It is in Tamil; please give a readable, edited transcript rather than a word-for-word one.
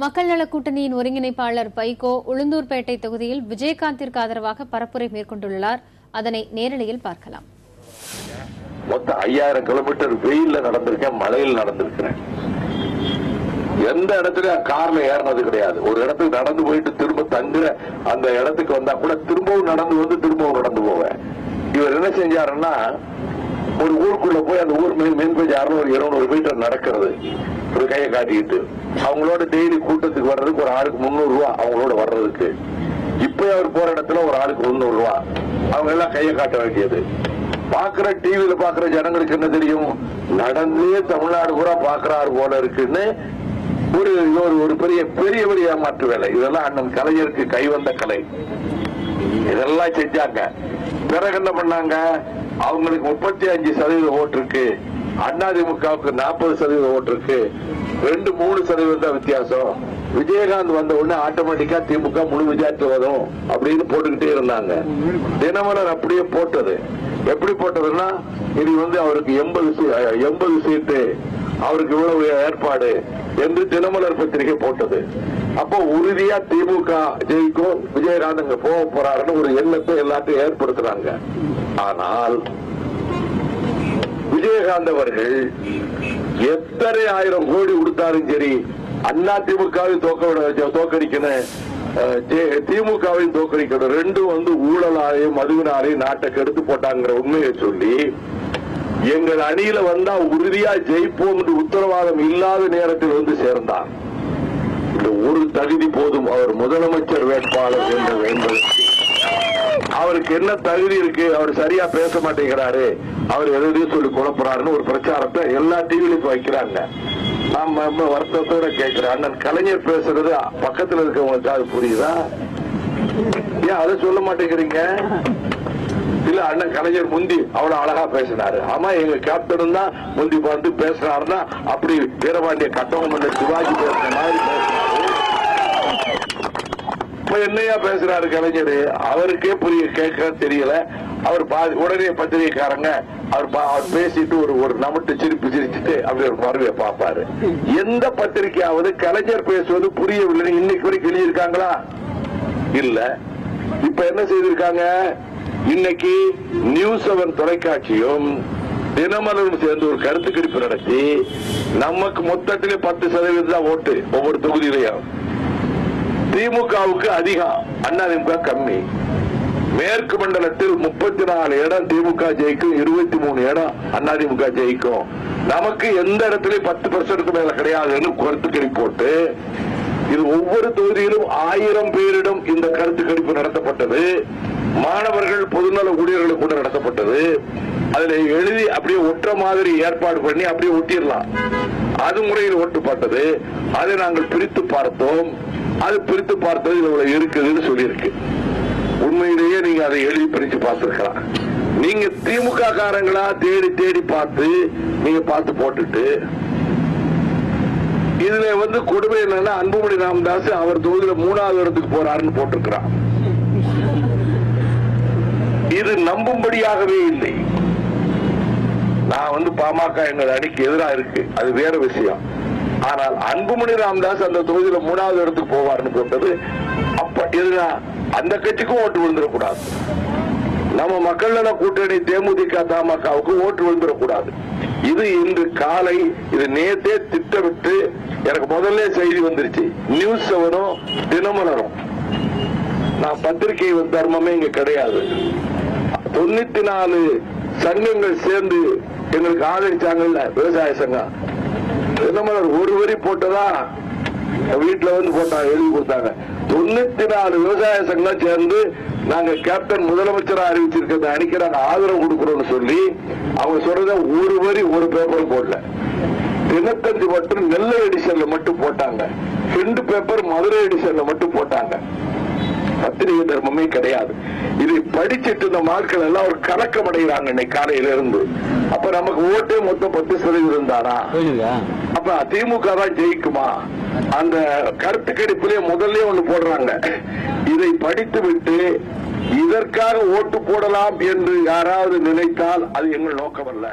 மக்கள் நல கூட்டணியின் ஒருங்கிணைப்பாளர் வைகோ உளுந்தூர்பேட்டை தொகுதியில் விஜயகாந்திற்கு ஆதரவாக பரப்புரை மேற்கொண்டுள்ளார். அதனை நேரலையில் பார்க்கலாம். மொத்தம் 5000 கிலோமீட்டர் வெயில்ல நடந்திருக்கேன், மழையில் நடந்திருக்கிறேன். எந்த இடத்துலயும் கார்ல ஏறினது கிடையாது. ஒரு இடத்துக்கு நடந்து போயிட்டு திரும்ப தங்குற அந்த இடத்துக்கு வந்தா கூட திரும்பவும் நடந்து வந்து திரும்பவும் நடந்து போவேன். இவர் என்ன செஞ்சாருன்னா, ஒரு ஊருக்குள்ள போய் அந்த ஊர் மீன்பேஜ் 600-200 மீட்டர் நடக்கிறது, ஒரு கையை காட்டிக்கிட்டு அவங்களோட டெய்லி கூட்டத்துக்கு வர்றதுக்கு ஒரு ஆளுக்கு 300 ரூபா அவங்களோட வர்றதுக்கு. இப்ப அவர் போற இடத்துல ஒரு ஆளுக்கு 300 ரூபா. அவங்க எல்லாம் கையை காட்ட வேண்டியது. பாக்குற டிவியில பாக்குற ஜனங்களுக்கு என்ன தெரியும், நடந்தே தமிழ்நாடு பூரா பாக்குறாரு போல இருக்குன்னு ஒரு பெரிய பெரிய பெரிய ஏமாற்று வேலை. இதெல்லாம் அண்ணன் கலைஞருக்கு கைவந்த கலை. இதெல்லாம் செஞ்சாங்க. பிறகு என்ன பண்ணாங்க, அவங்களுக்கு 35% ஓட்டு இருக்கு, அதிமுகவுக்கு 40% ஓட்டு இருக்கு, 2-3% தான் வித்தியாசம். விஜயகாந்த் வந்த உடனே ஆட்டோமேட்டிக்கா திமுக முழு விஜயத்து வரும் அப்படின்னு போட்டுக்கிட்டே இருந்தாங்க. தினமலர் அப்படியே போட்டது. எப்படி போட்டதுன்னா, இது அவருக்கு 80 சீட்டு, அவருக்கு இவ்வளவு ஏற்பாடு என்று தினமலர் பத்திரிகை போட்டது. அப்போ உறுதியா திமுக ஜெயிக்கும், விஜயகாந்த் அங்க போக போறாருன்னு ஒரு எண்ணத்தை எல்லாத்தையும் ஏற்படுத்துறாங்க. ஆனால் விஜயகாந்த் அவர்கள் எத்தனை 1000 கோடி கொடுத்தாலும் சரி, அதிமுகவை தோக்கடிக்கணும், திமுகவையும் தோக்கடிக்கணும். ரெண்டும் ஊழலாலையும் மதுவினாலையும் நாட்டை கெடுத்து போட்டாங்கிற உண்மையை சொல்லி, எங்கள் அணியில வந்தா உறுதியா ஜெயிப்போம் என்று உத்தரவாதம் இல்லாத நேரத்தில் சேர்ந்தார். இந்த ஒரு தகுதி போதும் அவர் முதலமைச்சர் வேட்பாளர் என்பது. அவருக்கு என்ன தகுதி இருக்கு, அவர் சரியா பேச மாட்டேங்கிறாரு, அவர் எதையும் சொல்லி குழப்பறாருன்னு ஒரு பிரச்சாரத்தை எல்லா டிவிலையும் வைக்கிறாங்க. நான் வருத்தத்தோட கேட்கிறேன், அண்ணன் கலைஞர் பேசுறது பக்கத்தில் இருக்கவங்களுக்கு அது புரியுதா? ஏன் அதை சொல்ல மாட்டேங்கிறீங்க? இல்ல, அண்ணன் கலைஞர் முந்தி அவ்வளவு அழகா பேசினாரு. ஆமா, எங்க கேப்டன் தான் முந்தி பார்த்து பேசினாருன்னா அப்படி வீரபாண்டிய கட்டபொம்மன் சிவாஜி பேசுற மாதிரி பேசினாரு. இப்ப என்னையா பேசுறாரு கலைஞர்? அவருக்கே கேட்க தெரியல. அவர் உடனே பத்திரிகைக்காரங்க அவர் பேசிட்டு ஒரு நமட்டு சிரிச்சுட்டு அப்படி ஒரு பார்வையை பார்ப்பாரு. எந்த பத்திரிகையாவது கலைஞர் பேசுவது புரியவில்லை இன்னைக்கு வரைக்கும் எழுதியிருக்காங்களா? இல்ல. இப்ப என்ன செய்திருக்காங்க, இன்னைக்கு நியூஸ் 7 தொலைக்காட்சியும் தினமலரும் சேர்ந்து ஒரு கருத்து கணிப்பு நடத்தி, நமக்கு மொத்தத்திலே 10% தான் ஓட்டு ஒவ்வொரு தொகுதியிலையும். திமுகவுக்கு அதிகம், அதிமுக கம்மி. மேற்கு மண்டலத்தில் 34 இடம் திமுக ஜெயிக்கும், 23 இடம் அதிமுக ஜெயிக்கும். நமக்கு எந்த இடத்திலையும் 10% மேல கிடையாதுன்னு கருத்து கணிப்பு போட்டு, இது ஒவ்வொரு தொகுதியிலும் 1000 பேரிடம் இந்த கருத்து கணிப்பு நடத்தப்பட்டது. மாணவர்கள் பொதுநல ஊழியர்களுக்கு கூட நடத்தப்பட்டது. அதுல எழுதி அப்படியே ஒற்ற மாதிரி ஏற்பாடு பண்ணி அப்படியே ஒட்டிடலாம், அது முறையில் ஒட்டுப்பட்டது. அதை நாங்கள் பிரித்து பார்த்தோம். அது பிரித்து பார்த்தது இவ்வளவு இருக்குதுன்னு சொல்லியிருக்கு. உண்மையிலேயே நீங்க அதை எழுதி பிரிச்சு பார்த்திருக்கலாம். நீங்க திமுக காரங்களா தேடி தேடி பார்த்து நீங்க பார்த்து போட்டுட்டு, இதுல கொடுமை என்னன்னா, அன்புமணி ராமதாஸ் அவர் தொகுதியில 3வது இடத்துக்கு போறாருன்னு போட்டிருக்கிறார். இது நம்பும்படியாகவே இல்லை. நான் பாமக எங்கள் அணிக்கு எதிராக இருக்கு, அது வேற விஷயம். ஆனால் அன்புமணி ராமதாஸ் அந்த தொகுதியில 3வது இடத்துக்கு போவார்னு போட்டது, அப்ப எதிரா அந்த கட்சிக்கும் ஓட்டு விழுந்துடக்கூடாது. நம்ம மக்கள் நல கூட்டணி தேமுதிக தமாகவுக்கு ஓட்டு விழுந்துடக்கூடாது. இது இன்று காலை, இது நேத்தே திட்டமிட்டு எனக்கு முதல்ல செய்தி வந்துருச்சு. நியூஸ் 7 தினமலரும், நான் பத்திரிகை தர்மமே இங்க கிடையாது. 94 சங்கங்கள் சேர்ந்து எங்களுக்கு ஆதரிச்சாங்கல்ல, விவசாய சங்கம். தினமலர் ஒரு வரி போட்டதா வீட்டுல போட்டா எழுதி கொடுத்தாங்க. 94 விவசாய சங்கம் சேர்ந்து நாங்க கேப்டன் முதலமைச்சரா அறிவிச்சிருக்கிறத அணிக்கு நாங்க ஆதரவு கொடுக்கிறோம்னு சொல்லி அவங்க சொல்றத ஒரு வரி ஒரு பேப்பர் போடல. தினத்தந்தி மட்டும் நெல்லை எடிஷன்ல மட்டும் போட்டாங்க, 2 பேப்பர் மதுரை எடிஷன்ல மட்டும் போட்டாங்க. பத்திரிகை தர்மமே கிடையாது. இதை படிச்சுட்டு இந்த மக்கள் எல்லாம் ஒரு கலக்கம் அடைகிறாங்க இன்னைக்கு காலையில இருந்து. அப்ப நமக்கு ஓட்டே மொத்தம் 10% தானா? அப்ப திமுக தான் ஜெயிக்குமா? அந்த கருத்து கணிப்பிலே முதல்ல ஒண்ணு போடுறாங்க. இதை படித்து விட்டு இதற்காக ஓட்டு போடலாம் என்று யாராவது நினைத்தால் அது எங்கள் நோக்கம் அல்ல.